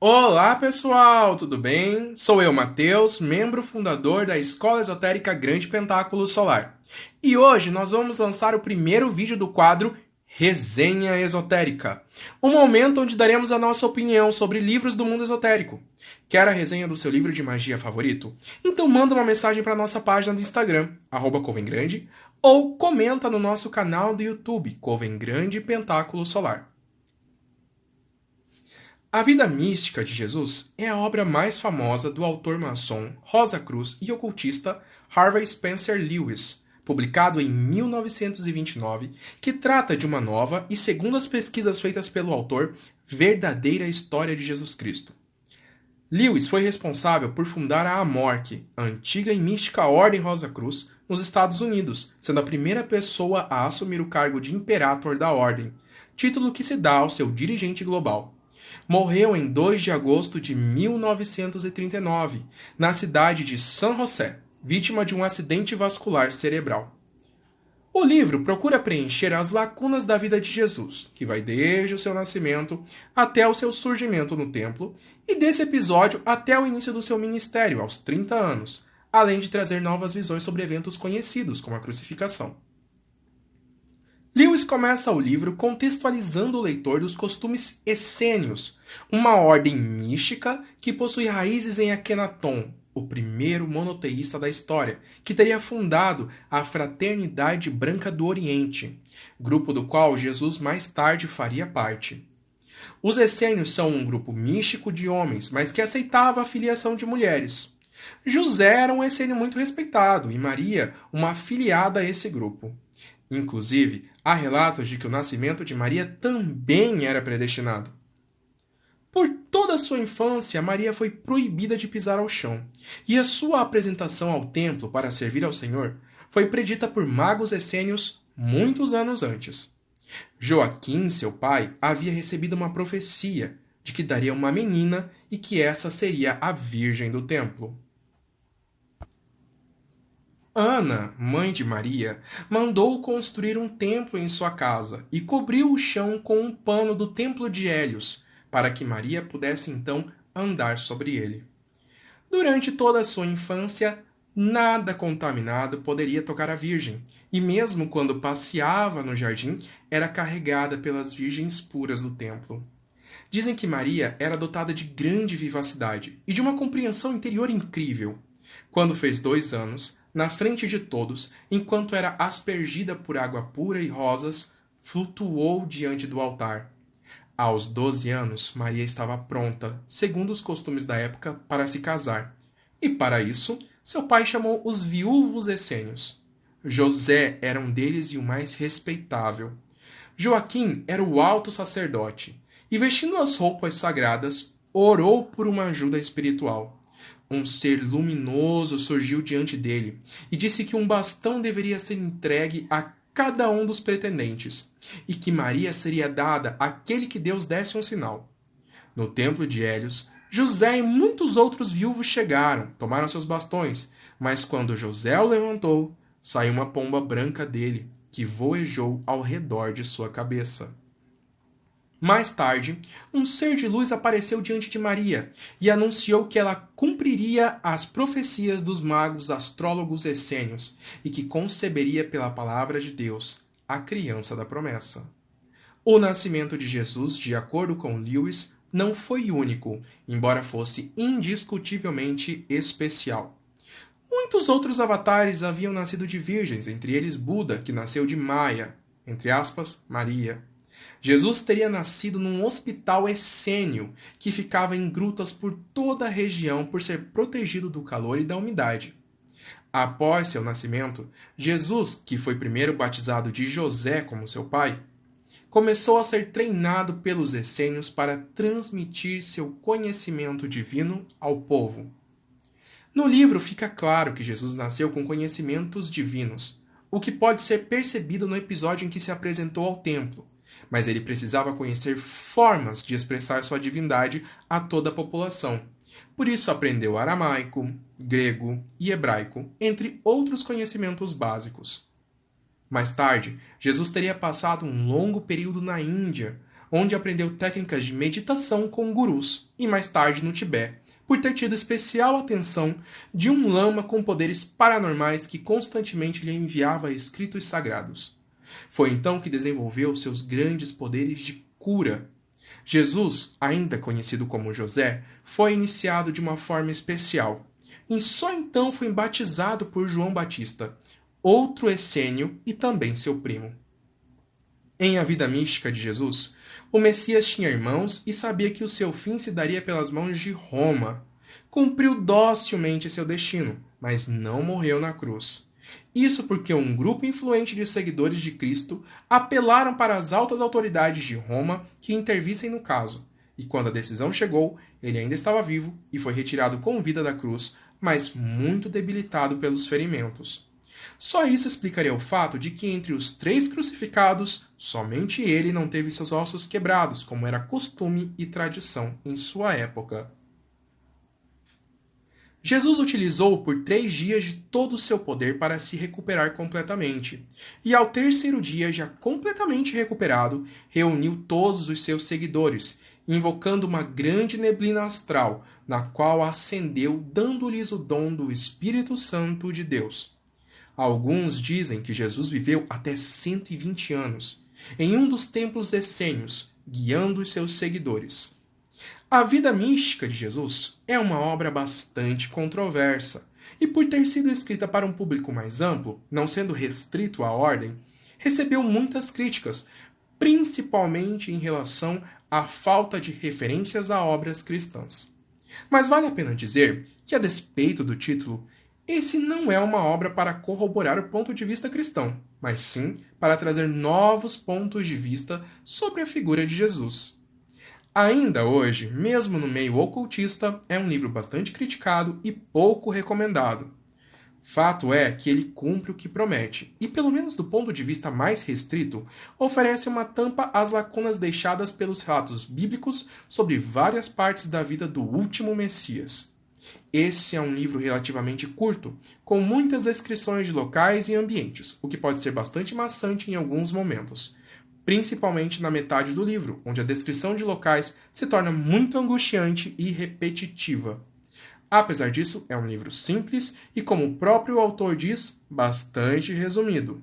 Olá pessoal, tudo bem? Sou eu, Matheus, membro fundador da Escola Esotérica Grande Pentáculo Solar. E hoje nós vamos lançar o primeiro vídeo do quadro Resenha Esotérica, um momento onde daremos a nossa opinião sobre livros do mundo esotérico. Quer a resenha do seu livro de magia favorito? Então manda uma mensagem para nossa página do Instagram, @covengrande, ou comenta no nosso canal do YouTube, Coven Grande Pentáculo Solar. A Vida Mística de Jesus é a obra mais famosa do autor maçom, Rosa Cruz e ocultista Harvey Spencer Lewis, publicado em 1929, que trata de uma nova e, segundo as pesquisas feitas pelo autor, verdadeira história de Jesus Cristo. Lewis foi responsável por fundar a AMORC, a antiga e mística Ordem Rosa Cruz, nos Estados Unidos, sendo a primeira pessoa a assumir o cargo de Imperator da Ordem, título que se dá ao seu dirigente global. Morreu em 2 de agosto de 1939, na cidade de San José, vítima de um acidente vascular cerebral. O livro procura preencher as lacunas da vida de Jesus, que vai desde o seu nascimento até o seu surgimento no templo, e desse episódio até o início do seu ministério, aos 30 anos, além de trazer novas visões sobre eventos conhecidos, como a crucificação. Lewis começa o livro contextualizando o leitor dos costumes essênios, uma ordem mística que possui raízes em Akhenaton, o primeiro monoteísta da história, que teria fundado a Fraternidade Branca do Oriente, grupo do qual Jesus mais tarde faria parte. Os essênios são um grupo místico de homens, mas que aceitava a filiação de mulheres. José era um essênio muito respeitado e Maria uma afiliada a esse grupo. Inclusive, há relatos de que o nascimento de Maria também era predestinado. Por toda a sua infância, Maria foi proibida de pisar ao chão, e a sua apresentação ao templo para servir ao Senhor foi predita por magos essênios muitos anos antes. Joaquim, seu pai, havia recebido uma profecia de que daria uma menina e que essa seria a Virgem do Templo. Ana, mãe de Maria, mandou construir um templo em sua casa e cobriu o chão com um pano do templo de Hélios, para que Maria pudesse então andar sobre ele. Durante toda a sua infância, nada contaminado poderia tocar a Virgem, e mesmo quando passeava no jardim, era carregada pelas virgens puras do templo. Dizem que Maria era dotada de grande vivacidade e de uma compreensão interior incrível. Quando fez 2 anos, na frente de todos, enquanto era aspergida por água pura e rosas, flutuou diante do altar. Aos 12 anos, Maria estava pronta, segundo os costumes da época, para se casar. E para isso, seu pai chamou os viúvos essênios. José era um deles e o mais respeitável. Joaquim era o alto sacerdote, e vestindo as roupas sagradas, orou por uma ajuda espiritual. Um ser luminoso surgiu diante dele e disse que um bastão deveria ser entregue a cada um dos pretendentes e que Maria seria dada àquele que Deus desse um sinal. No templo de Hélios, José e muitos outros viúvos chegaram, tomaram seus bastões, mas quando José o levantou, saiu uma pomba branca dele, que voejou ao redor de sua cabeça. Mais tarde, um ser de luz apareceu diante de Maria e anunciou que ela cumpriria as profecias dos magos astrólogos essênios e que conceberia pela palavra de Deus a criança da promessa. O nascimento de Jesus, de acordo com Lewis, não foi único, embora fosse indiscutivelmente especial. Muitos outros avatares haviam nascido de virgens, entre eles Buda, que nasceu de Maia, entre aspas, Maria. Jesus teria nascido num hospital essênio que ficava em grutas por toda a região por ser protegido do calor e da umidade. Após seu nascimento, Jesus, que foi primeiro batizado de José como seu pai, começou a ser treinado pelos essênios para transmitir seu conhecimento divino ao povo. No livro fica claro que Jesus nasceu com conhecimentos divinos, o que pode ser percebido no episódio em que se apresentou ao templo, mas ele precisava conhecer formas de expressar sua divindade a toda a população. Por isso aprendeu aramaico, grego e hebraico, entre outros conhecimentos básicos. Mais tarde, Jesus teria passado um longo período na Índia, onde aprendeu técnicas de meditação com gurus e mais tarde no Tibete, por ter tido especial atenção de um lama com poderes paranormais que constantemente lhe enviava escritos sagrados. Foi então que desenvolveu seus grandes poderes de cura. Jesus, ainda conhecido como José, foi iniciado de uma forma especial, e só então foi batizado por João Batista, outro essênio e também seu primo. Em A Vida Mística de Jesus, o Messias tinha irmãos e sabia que o seu fim se daria pelas mãos de Roma. Cumpriu docilmente seu destino, mas não morreu na cruz. Isso porque um grupo influente de seguidores de Cristo apelaram para as altas autoridades de Roma que intervissem no caso, e quando a decisão chegou, ele ainda estava vivo e foi retirado com vida da cruz, mas muito debilitado pelos ferimentos. Só isso explicaria o fato de que entre os 3 crucificados, somente ele não teve seus ossos quebrados, como era costume e tradição em sua época. Jesus utilizou por 3 dias de todo o seu poder para se recuperar completamente, e ao 3º dia, já completamente recuperado, reuniu todos os seus seguidores, invocando uma grande neblina astral, na qual ascendeu, dando-lhes o dom do Espírito Santo de Deus. Alguns dizem que Jesus viveu até 120 anos, em um dos templos essênios, guiando os seus seguidores. A Vida Mística de Jesus é uma obra bastante controversa, e por ter sido escrita para um público mais amplo, não sendo restrito à ordem, recebeu muitas críticas, principalmente em relação à falta de referências a obras cristãs. Mas vale a pena dizer que, a despeito do título, esse não é uma obra para corroborar o ponto de vista cristão, mas sim para trazer novos pontos de vista sobre a figura de Jesus. Ainda hoje, mesmo no meio ocultista, é um livro bastante criticado e pouco recomendado. Fato é que ele cumpre o que promete, e pelo menos do ponto de vista mais restrito, oferece uma tampa às lacunas deixadas pelos relatos bíblicos sobre várias partes da vida do último Messias. Esse é um livro relativamente curto, com muitas descrições de locais e ambientes, o que pode ser bastante maçante em alguns momentos, principalmente na metade do livro, onde a descrição de locais se torna muito angustiante e repetitiva. Apesar disso, é um livro simples e, como o próprio autor diz, bastante resumido.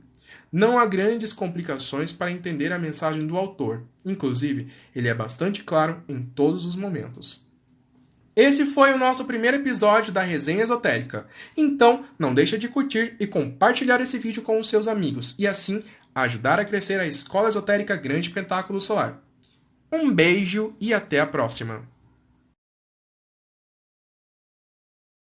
Não há grandes complicações para entender a mensagem do autor, inclusive, ele é bastante claro em todos os momentos. Esse foi o nosso primeiro episódio da Resenha Esotérica. Então, não deixa de curtir e compartilhar esse vídeo com os seus amigos e assim ajudar a crescer a Escola Esotérica Grande Pentáculo Solar. Um beijo e até a próxima!